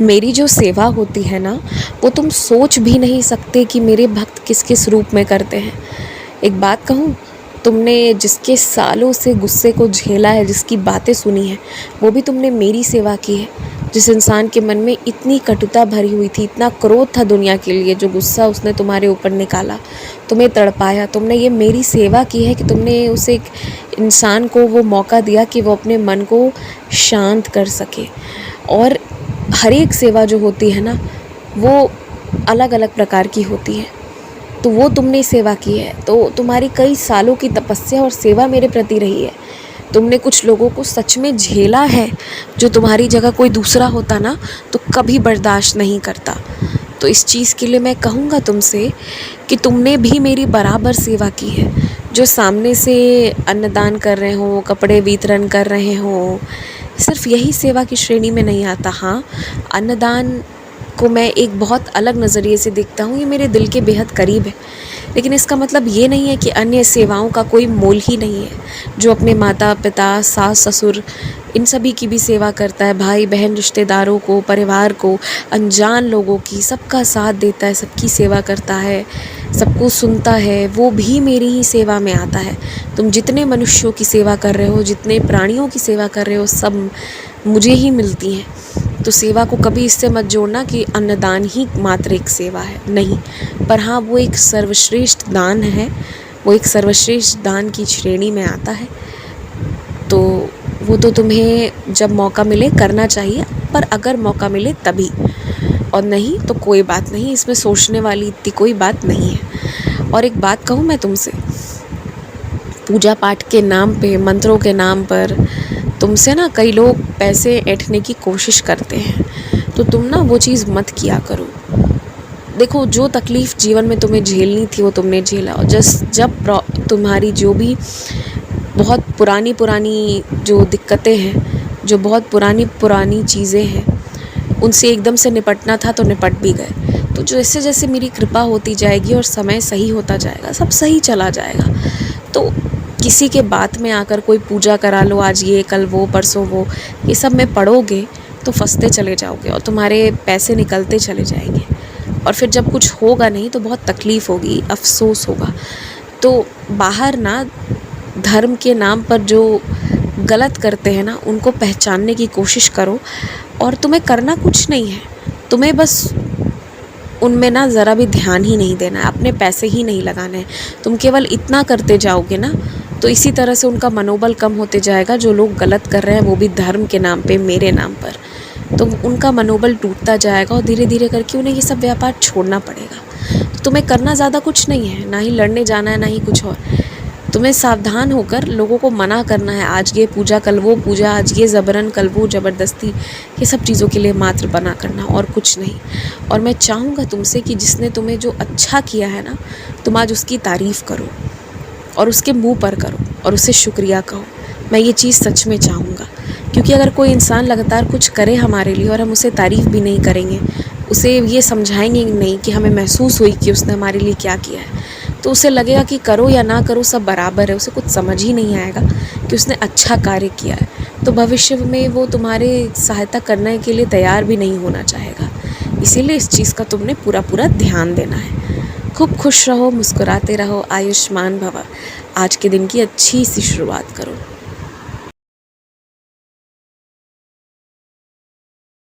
मेरी जो सेवा होती है ना, वो तुम सोच भी नहीं सकते कि मेरे भक्त किस किस रूप में करते हैं। एक बात कहूँ, तुमने जिसके सालों से गुस्से को झेला है, जिसकी बातें सुनी हैं, वो भी तुमने मेरी सेवा की है। जिस इंसान के मन में इतनी कटुता भरी हुई थी, इतना क्रोध था दुनिया के लिए, जो गुस्सा उसने तुम्हारे ऊपर निकाला, तुम्हें तड़पाया, तुमने ये मेरी सेवा की है कि तुमने उस एक इंसान को वो मौका दिया कि वो अपने मन को शांत कर सके। और हर एक सेवा जो होती है ना, वो अलग अलग प्रकार की होती है। तो वो तुमने सेवा की है, तो तुम्हारी कई सालों की तपस्या और सेवा मेरे प्रति रही है। तुमने कुछ लोगों को सच में झेला है, जो तुम्हारी जगह कोई दूसरा होता ना तो कभी बर्दाश्त नहीं करता। तो इस चीज़ के लिए मैं कहूँगा तुमसे कि तुमने भी मेरी बराबर सेवा की है। जो सामने से अन्नदान कर रहे हो, कपड़े वितरण कर रहे हो, सिर्फ यही सेवा की श्रेणी में नहीं आता। हाँ, अन्नदान को मैं एक बहुत अलग नज़रिए से देखता हूँ, ये मेरे दिल के बेहद करीब है। लेकिन इसका मतलब ये नहीं है कि अन्य सेवाओं का कोई मोल ही नहीं है। जो अपने माता पिता, सास ससुर, इन सभी की भी सेवा करता है, भाई बहन, रिश्तेदारों को, परिवार को, अनजान लोगों की, सबका साथ देता है, सबकी सेवा करता है, सबको सुनता है, वो भी मेरी ही सेवा में आता है। तुम जितने मनुष्यों की सेवा कर रहे हो, जितने प्राणियों की सेवा कर रहे हो, सब मुझे ही मिलती हैं। तो सेवा को कभी इससे मत जोड़ना कि अन्नदान ही मात्र एक सेवा है, नहीं। पर हाँ, वो एक सर्वश्रेष्ठ दान है, वो एक सर्वश्रेष्ठ दान की श्रेणी में आता है। तो वो तो तुम्हें जब मौका मिले करना चाहिए, पर अगर मौका मिले तभी, और नहीं तो कोई बात नहीं, इसमें सोचने वाली इतनी कोई बात नहीं है। और एक बात कहूँ मैं तुमसे, पूजा पाठ के नाम पे, मंत्रों के नाम पर तुमसे ना कई लोग पैसे ऐंठने की कोशिश करते हैं, तो तुम ना वो चीज़ मत किया करो। देखो, जो तकलीफ़ जीवन में तुम्हें झेलनी थी वो तुमने झेला, और जब तुम्हारी जो भी बहुत पुरानी पुरानी जो दिक्कतें हैं, जो बहुत पुरानी पुरानी चीज़ें हैं, उनसे एकदम से निपटना था तो निपट भी गए। तो जैसे जैसे मेरी कृपा होती जाएगी और समय सही होता जाएगा, सब सही चला जाएगा। तो किसी के बात में आकर कोई पूजा करा लो, आज ये कल वो परसों वो, ये सब में पड़ोगे तो फंसते चले जाओगे और तुम्हारे पैसे निकलते चले जाएंगे। और फिर जब कुछ होगा नहीं तो बहुत तकलीफ़ होगी, अफसोस होगा। तो बाहर ना धर्म के नाम पर जो गलत करते हैं ना, उनको पहचानने की कोशिश करो। और तुम्हें करना कुछ नहीं है, तुम्हें बस उनमें ना ज़रा भी ध्यान ही नहीं देना है, अपने पैसे ही नहीं लगाने हैं। तुम केवल इतना करते जाओगे ना, तो इसी तरह से उनका मनोबल कम होते जाएगा। जो लोग गलत कर रहे हैं, वो भी धर्म के नाम पे, मेरे नाम पर, तो उनका मनोबल टूटता जाएगा और धीरे धीरे करके उन्हें ये सब व्यापार छोड़ना पड़ेगा। तो तुम्हें करना ज़्यादा कुछ नहीं है, ना ही लड़ने जाना है, ना ही कुछ और। तुम्हें सावधान होकर लोगों को मना करना है, आज ये पूजा कल वो पूजा, आज ये ज़बरन कल वो ज़बरदस्ती, ये सब चीज़ों के लिए मात्र बना करना, और कुछ नहीं। और मैं चाहूँगा तुमसे कि जिसने तुम्हें जो अच्छा किया है ना, तुम आज उसकी तारीफ़ करो और उसके मुँह पर करो और उसे शुक्रिया कहो। मैं ये चीज़ सच में चाहूँगा, क्योंकि अगर कोई इंसान लगातार कुछ करे हमारे लिए और हम उसे तारीफ़ भी नहीं करेंगे, उसे ये समझाएंगे नहीं कि हमें महसूस हुई कि उसने हमारे लिए क्या किया है, तो उसे लगेगा कि करो या ना करो सब बराबर है। उसे कुछ समझ ही नहीं आएगा कि उसने अच्छा कार्य किया है। तो भविष्य में वो तुम्हारे सहायता करने के लिए तैयार भी नहीं होना चाहेगा। इसीलिए इस चीज़ का तुमने पूरा पूरा ध्यान देना है। खूब खुश रहो, मुस्कुराते रहो, आयुष्मान भव। आज के दिन की अच्छी सी शुरुआत करो।